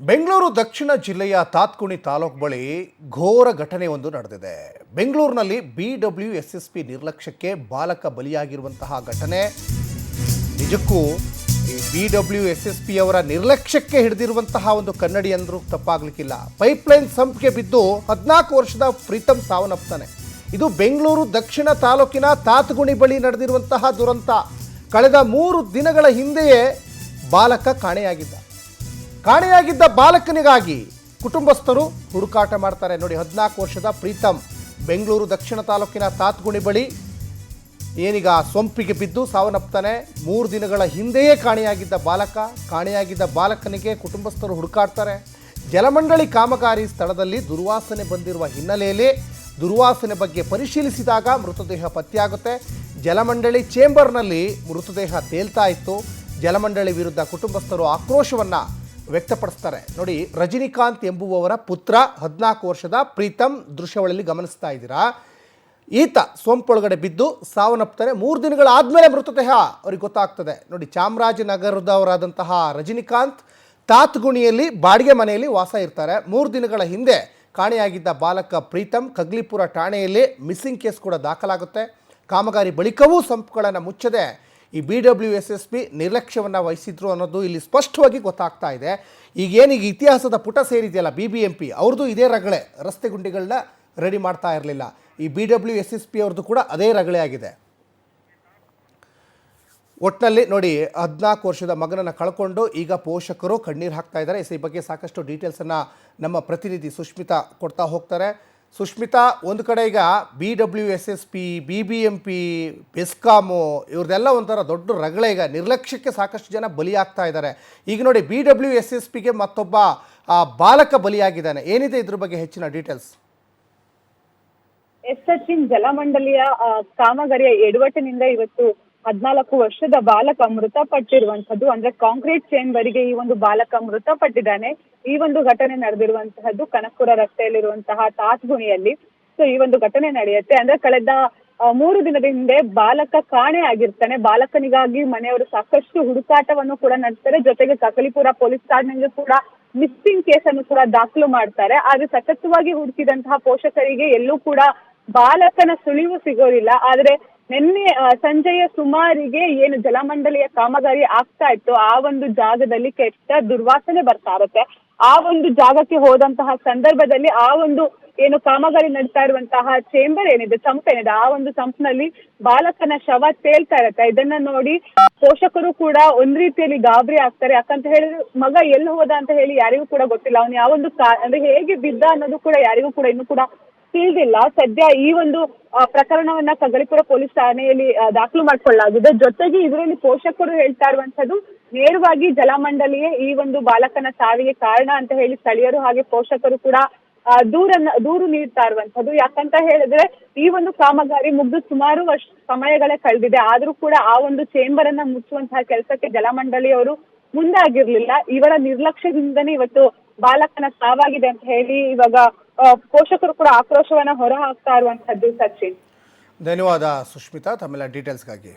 ಬೆಂಗಳೂರು ದಕ್ಷಿಣ ಜಿಲ್ಲೆಯ ತಾತ್ಕುಣಿ ತಾಲೂಕು ಬಳಿ ಘೋರ ಘಟನೆ ಒಂದು ನಡೆದಿದೆ. ಬೆಂಗಳೂರಿನಲ್ಲಿ BWSSP ನಿರ್ಲಕ್ಷ್ಯಕ್ಕೆ ಬಾಲಕ ಬಲಿಯಾಗಿರುವಂತಹ ಘಟನೆ. ನಿಜಕ್ಕೂ ಈ BWSSP ಅವರ ನಿರ್ಲಕ್ಷ್ಯಕ್ಕೆ ಹಿಡಿದಿರುವಂತಹ ಒಂದು ಕನ್ನಡಿ ಅಂದ್ರೂ ತಪ್ಪಾಗಲಿಕ್ಕಿಲ್ಲ. ಪೈಪ್ಲೈನ್ ಸಂಪ್ಗೆ ಬಿದ್ದು 14 ವರ್ಷದ ಪ್ರೀತಮ್ ಸಾವನ್ನಪ್ತಾನೆ. ಇದು ಬೆಂಗಳೂರು ದಕ್ಷಿಣ ತಾಲೂಕಿನ ತಾತ್ಕುಣಿ ಬಳಿ ನಡೆದಿರುವಂತಹ ದುರಂತ. ಕಳೆದ 3 ದಿನಗಳ ಹಿಂದೆಯೇ ಬಾಲಕ ಕಾಣೆಯಾಗಿದ್ದ ಬಾಲಕನಿಗಾಗಿ ಕುಟುಂಬಸ್ಥರು ಹುಡುಕಾಟ ಮಾಡ್ತಾರೆ. ನೋಡಿ, 14 ವರ್ಷದ ಪ್ರೀತಮ್ ಬೆಂಗಳೂರು ದಕ್ಷಿಣ ತಾಲೂಕಿನ ತಾತ್ಕುಣಿ ಬಳಿ ಏನೀಗ ಸೊಂಪಿಗೆ ಬಿದ್ದು ಸಾವನ್ನಪ್ತಾನೆ. 3 ದಿನಗಳ ಹಿಂದೆಯೇ ಕಾಣೆಯಾಗಿದ್ದ ಬಾಲಕನಿಗೆ ಕುಟುಂಬಸ್ಥರು ಹುಡುಕಾಡ್ತಾರೆ. ಜಲಮಂಡಳಿ ಕಾಮಗಾರಿ ಸ್ಥಳದಲ್ಲಿ ದುರ್ವಾಸನೆ ಬಂದಿರುವ ಹಿನ್ನೆಲೆಯಲ್ಲಿ ದುರ್ವಾಸನೆ ಬಗ್ಗೆ ಪರಿಶೀಲಿಸಿದಾಗ ಮೃತದೇಹ ಪತ್ತೆಯಾಗುತ್ತೆ. ಜಲಮಂಡಳಿ ಚೇಂಬರ್ನಲ್ಲಿ ಮೃತದೇಹ ತೇಲ್ತಾ ಇತ್ತು. ಜಲಮಂಡಳಿ ವಿರುದ್ಧ ಕುಟುಂಬಸ್ಥರು ಆಕ್ರೋಶವನ್ನು ವ್ಯಕ್ತಪಡಿಸ್ತಾರೆ. ನೋಡಿ, ರಜನಿಕಾಂತ್ ಎಂಬುವವರ ಪುತ್ರ 14 ವರ್ಷದ ಪ್ರೀತಮ್ ದೃಶ್ಯಾವಳಿಯಲ್ಲಿ ಗಮನಿಸ್ತಾ ಇದ್ದೀರಾ. ಈತ ಸೋಂಪೊಳಗಡೆ ಬಿದ್ದು ಸಾವನ್ನಪ್ತಾರೆ. 3 ದಿನಗಳಾದಮೇಲೆ ಮೃತದೇಹ ಅವ್ರಿಗೆ ಗೊತ್ತಾಗ್ತದೆ. ನೋಡಿ, ಚಾಮರಾಜನಗರದವರಾದಂತಹ ರಜನಿಕಾಂತ್ ತಾತ್ಗುಣಿಯಲ್ಲಿ ಬಾಡಿಗೆ ಮನೆಯಲ್ಲಿ ವಾಸ ಇರ್ತಾರೆ. 3 ದಿನಗಳ ಹಿಂದೆ ಕಾಣೆಯಾಗಿದ್ದ ಬಾಲಕ ಪ್ರೀತಮ್ ಕಗ್ಲಿಪುರ ಠಾಣೆಯಲ್ಲಿ ಮಿಸ್ಸಿಂಗ್ ಕೇಸ್ ಕೂಡ ದಾಖಲಾಗುತ್ತೆ. ಕಾಮಗಾರಿ ಬಳಿಕವೂ ಸಂಪುಗಳನ್ನು ಮುಚ್ಚದೆ ಈ BWSSP ನಿರ್ಲಕ್ಷ್ಯವನ್ನು ವಹಿಸಿದ್ರು ಅನ್ನೋದು ಇಲ್ಲಿ ಸ್ಪಷ್ಟವಾಗಿ ಗೊತ್ತಾಗ್ತಾ ಇದೆ. ಈಗೇನೀಗ ಇತಿಹಾಸದ ಪುಟ ಸೇರಿದೆಯಲ್ಲ BBMP, ಅವ್ರದ್ದು ಇದೇ ರಗಳೆ. ರಸ್ತೆ ಗುಂಡಿಗಳನ್ನ ರೆಡಿ ಮಾಡ್ತಾ ಇರಲಿಲ್ಲ. ಈ BWSSP ಅವ್ರದ್ದು ಕೂಡ ಅದೇ ರಗಳೆ ಆಗಿದೆ. ಒಟ್ಟಿನಲ್ಲಿ ನೋಡಿ, 14 ವರ್ಷದ ಮಗನನ್ನು ಕಳ್ಕೊಂಡು ಈಗ ಪೋಷಕರು ಕಣ್ಣೀರು ಹಾಕ್ತಾ ಇದ್ದಾರೆ. ಈ ಬಗ್ಗೆ ಸಾಕಷ್ಟು ಡೀಟೇಲ್ಸನ್ನು ನಮ್ಮ ಪ್ರತಿನಿಧಿ ಸುಷ್ಮಿತಾ ಕೊಡ್ತಾ ಹೋಗ್ತಾರೆ. ಸುಷ್ಮಿತಾ, ಒಂದು ಕಡೆ ಈಗ BWSSP, BBMP, ಬೆಸ್ಕಾಮು ಇವ್ರದ್ದೆಲ್ಲ ಒಂಥರ ದೊಡ್ಡ ರಗಳೆ. ಈಗ ನಿರ್ಲಕ್ಷ್ಯಕ್ಕೆ ಸಾಕಷ್ಟು ಜನ ಬಲಿಯಾಗ್ತಾ ಇದ್ದಾರೆ. ಈಗ ನೋಡಿ, BWSSPಗೆ ಮತ್ತೊಬ್ಬ ಬಾಲಕ ಬಲಿಯಾಗಿದ್ದಾನೆ. ಏನಿದೆ ಇದ್ರ ಬಗ್ಗೆ ಹೆಚ್ಚಿನ ಡೀಟೇಲ್ಸ್? ಸಚಿನ್, ಜಲಮಂಡಲಿಯ ಕಾಮಗಾರಿಯ ಎಡವಟ್ಟಿನಿಂದ ಇವತ್ತು 14 ವರ್ಷದ ಬಾಲಕ ಮೃತಪಟ್ಟಿರುವಂತದ್ದು. ಅಂದ್ರೆ ಕಾಂಕ್ರೀಟ್ ಚೇಂಬರಿಗೆ ಈ ಒಂದು ಬಾಲಕ ಮೃತಪಟ್ಟಿದ್ದಾನೆ. ಈ ಒಂದು ಘಟನೆ ನಡೆದಿರುವಂತಹದ್ದು ಕನಕಪುರ ರಸ್ತೆಯಲ್ಲಿರುವಂತಹ ತಾತ್ಗುಣಿಯಲ್ಲಿ. ಸೊ ಈ ಒಂದು ಘಟನೆ ನಡೆಯುತ್ತೆ. ಅಂದ್ರೆ ಕಳೆದ 3 ದಿನದ ಹಿಂದೆ ಬಾಲಕ ಕಾಣೆ ಆಗಿರ್ತಾನೆ. ಬಾಲಕನಿಗಾಗಿ ಮನೆಯವರು ಸಾಕಷ್ಟು ಹುಡುಕಾಟವನ್ನು ಕೂಡ ನಡೆಸ್ತಾರೆ. ಜೊತೆಗೆ ಕಕಲಿಪುರ ಪೊಲೀಸ್ ಠಾಣೆಗೆ ಕೂಡ ಮಿಸ್ಸಿಂಗ್ ಕೇಸ್ ಅನ್ನು ಕೂಡ ದಾಖಲು ಮಾಡ್ತಾರೆ. ಆದ್ರೆ ಸತತವಾಗಿ ಹುಡುಕಿದಂತಹ ಪೋಷಕರಿಗೆ ಎಲ್ಲೂ ಕೂಡ ಬಾಲಕನ ಸುಳಿವು ಸಿಗೋದಿಲ್ಲ. ಆದ್ರೆ ನಿನ್ನೆ ಸಂಜೆಯ ಸುಮಾರಿಗೆ ಏನು ಜಲಮಂಡಲಿಯ ಕಾಮಗಾರಿ ಆಗ್ತಾ ಇತ್ತು, ಆ ಒಂದು ಜಾಗದಲ್ಲಿ ಕೆಟ್ಟ ದುರ್ವಾಸನೆ ಬರ್ತಾ ಇರುತ್ತೆ. ಆ ಒಂದು ಜಾಗಕ್ಕೆ ಹೋದಂತಹ ಸಂದರ್ಭದಲ್ಲಿ ಆ ಒಂದು ಏನು ಕಾಮಗಾರಿ ನಡೀತಾ ಇರುವಂತಹ ಚೇಂಬರ್ ಏನಿದೆ, ಸಂಪ್ ಏನಿದೆ, ಆ ಒಂದು ಸಂಪ್ನಲ್ಲಿ ಬಾಲಕನ ಶವ ತೇಲ್ತಾ ಇರುತ್ತೆ. ಇದನ್ನ ನೋಡಿ ಪೋಷಕರು ಕೂಡ ಒಂದ್ ರೀತಿಯಲ್ಲಿ ಗಾಬರಿ ಆಗ್ತಾರೆ. ಯಾಕಂತ ಹೇಳಿದ್ರೆ ಮಗ ಎಲ್ಲಿ ಹೋದ ಅಂತ ಹೇಳಿ ಯಾರಿಗೂ ಕೂಡ ಗೊತ್ತಿಲ್ಲ. ಅವನು ಯಾವೊಂದು ಅಂದ್ರೆ ಹೇಗೆ ಬಿದ್ದ ಅನ್ನೋದು ಕೂಡ ಯಾರಿಗೂ ಕೂಡ ಇನ್ನೂ ಕೂಡ ತಿಳಿದಿಲ್ಲ. ಸದ್ಯ ಈ ಒಂದು ಪ್ರಕರಣವನ್ನ ಕಗ್ಲಿಪುರ ಪೊಲೀಸ್ ಠಾಣೆಯಲ್ಲಿ ದಾಖಲು ಮಾಡ್ಕೊಳ್ಳಲಾಗಿದೆ. ಜೊತೆಗೆ ಇದರಲ್ಲಿ ಪೋಷಕರು ಹೇಳ್ತಾ ಇರುವಂತದ್ದು ನೇರವಾಗಿ ಜಲಮಂಡಲಿಯೇ ಈ ಒಂದು ಬಾಲಕನ ಸಾವಿಗೆ ಕಾರಣ ಅಂತ ಹೇಳಿ ಸ್ಥಳೀಯರು ಹಾಗೆ ಪೋಷಕರು ಕೂಡ ದೂರು ನೀಡ್ತಾ ಇರುವಂತದ್ದು. ಯಾಕಂತ ಹೇಳಿದ್ರೆ ಈ ಒಂದು ಕಾಮಗಾರಿ ಮುಗ್ದು ಸುಮಾರು ಸಮಯಗಳೇ ಕಳೆದಿದೆ. ಆದ್ರೂ ಕೂಡ ಆ ಒಂದು ಚೇಂಬರ್ ಅನ್ನ ಮುಚ್ಚುವಂತಹ ಕೆಲಸಕ್ಕೆ ಜಲಮಂಡಳಿಯವರು ಮುಂದಾಗಿರ್ಲಿಲ್ಲ. ಇವರ ನಿರ್ಲಕ್ಷ್ಯದಿಂದನೇ ಇವತ್ತು ಬಾಲಕನ ಸಾವಾಗಿದೆ ಅಂತ ಹೇಳಿ ಇವಾಗ ಪೋಷಕರು ಕೂಡ ಆಕ್ರೋಶವನ್ನ ಹೊರ ಹಾಕ್ತಾ ಇರುವಂತದ್ದು. ಸಚಿನ್, ಧನ್ಯವಾದ ಸುಷ್ಮಿತಾ ತಮ್ಮೆಲ್ಲ ಡೀಟೇಲ್ಸ್ಗಾಗಿ.